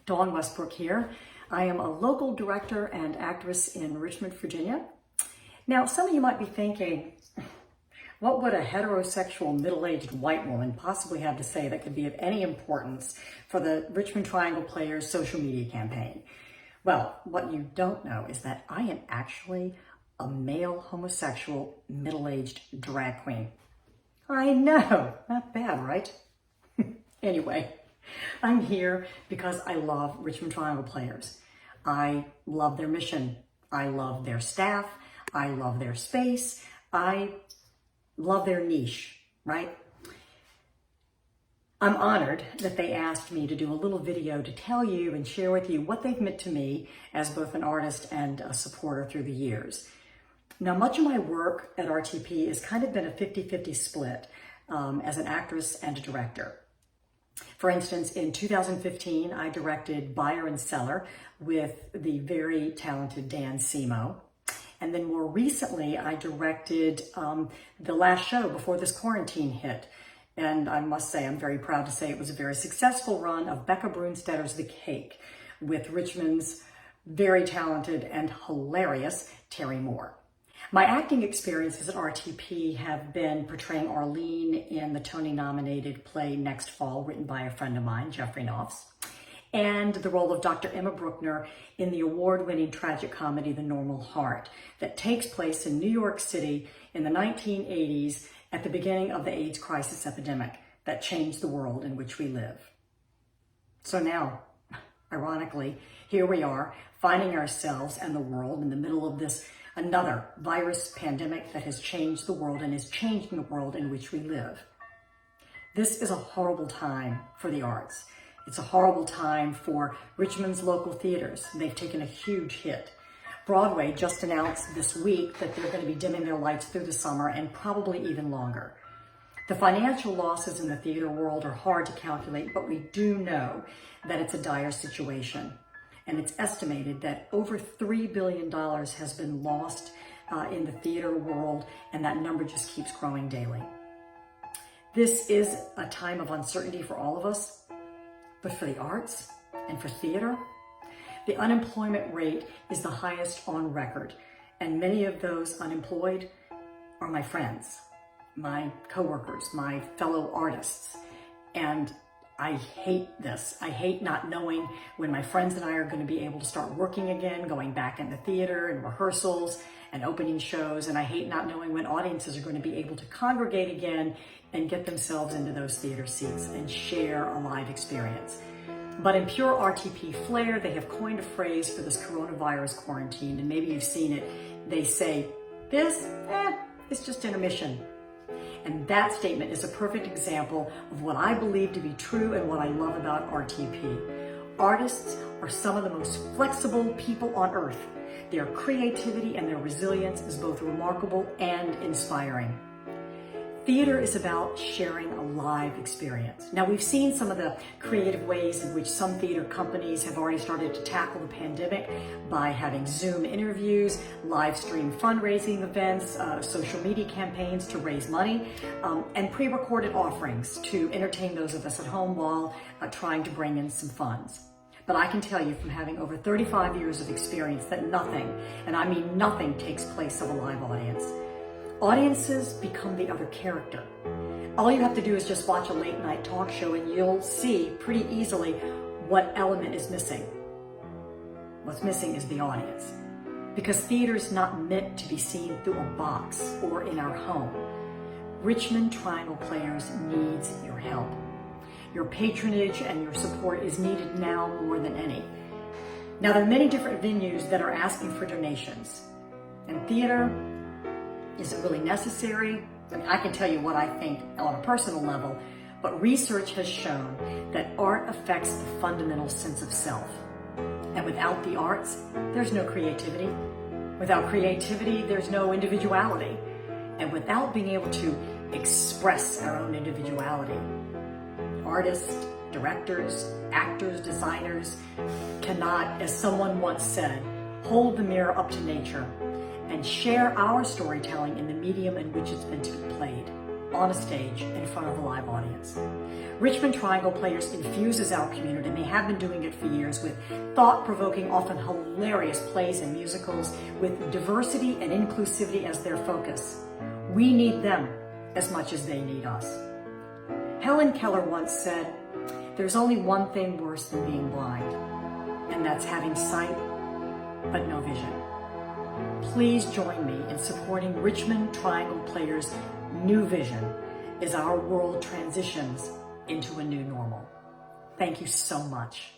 Dawn Westbrook here. I am a local director and actress in Richmond, Virginia. Now, some of you might be thinking, what would a heterosexual middle-aged white woman possibly have to say that could be of any importance for the Richmond Triangle Players social media campaign? Well, what you don't know is that I am actually a male homosexual middle-aged drag queen. I know, not bad, right? Anyway, I'm here because I love Richmond Triangle Players. I love their mission. I love their staff. I love their space. I love their niche, right? I'm honored that they asked me to do a little video to tell you and share with you what they've meant to me as both an artist and a supporter through the years. Now, much of my work at RTP has kind of been a 50-50 split as an actress and a director. For instance, in 2015, I directed Buyer and Seller with the very talented Dan Simo. And then more recently, I directed the last show before this quarantine hit. And I must say, I'm very proud to say it was a very successful run of Becca Brunstetter's The Cake with Richmond's very talented and hilarious Terry Moore. My acting experiences at RTP have been portraying Arlene in the Tony-nominated play Next Fall, written by a friend of mine, Jeffrey Knopfs, and the role of Dr. Emma Bruckner in the award-winning tragic comedy The Normal Heart that takes place in New York City in the 1980s at the beginning of the AIDS crisis epidemic that changed the world in which we live. So now, ironically, here we are, finding ourselves and the world in the middle of this another virus pandemic that has changed the world and is changing the world in which we live. This is a horrible time for the arts. It's a horrible time for Richmond's local theaters. They've taken a huge hit. Broadway just announced this week that they're going to be dimming their lights through the summer and probably even longer. The financial losses in the theater world are hard to calculate, but we do know that it's a dire situation. And it's estimated that over $3 billion has been lost in the theater world, and that number just keeps growing daily. This is a time of uncertainty for all of us, but for the arts and for theater, the unemployment rate is the highest on record, and many of those unemployed are my friends, my coworkers, my fellow artists, and I hate this. I hate not knowing when my friends and I are going to be able to start working again, going back into theater and rehearsals and opening shows. And I hate not knowing when audiences are going to be able to congregate again and get themselves into those theater seats and share a live experience. But in pure RTP flair, they have coined a phrase for this coronavirus quarantine, and maybe you've seen it. They say, this, it's just intermission. And that statement is a perfect example of what I believe to be true and what I love about RTP. Artists are some of the most flexible people on earth. Their creativity and their resilience is both remarkable and inspiring. Theater is about sharing a live experience. Now, we've seen some of the creative ways in which some theater companies have already started to tackle the pandemic by having Zoom interviews, live stream fundraising events, social media campaigns to raise money, and pre-recorded offerings to entertain those of us at home while trying to bring in some funds. But I can tell you from having over 35 years of experience that nothing, and I mean nothing, takes place of a live audience. Audiences become the other character. All you have to do is just watch a late night talk show and you'll see pretty easily what element is missing. What's missing is the audience. Because theater's not meant to be seen through a box or in our home. Richmond Triangle Players needs your help. Your patronage and your support is needed now more than any. Now, there are many different venues that are asking for donations. And theater, is it really necessary? I mean, I can tell you what I think on a personal level, but research has shown that art affects the fundamental sense of self. And without the arts, there's no creativity. Without creativity, there's no individuality. And without being able to express our own individuality, artists, directors, actors, designers cannot, as someone once said, hold the mirror up to nature and share our storytelling in the medium in which it's meant to be played. on a stage in front of a live audience. Richmond Triangle Players infuses our community, and they have been doing it for years, with thought-provoking, often hilarious plays and musicals with diversity and inclusivity as their focus. We need them as much as they need us. Helen Keller once said, "There's only one thing worse than being blind, and that's having sight but no vision." Please join me in supporting Richmond Triangle Players' new vision as our world transitions into a new normal. Thank you so much.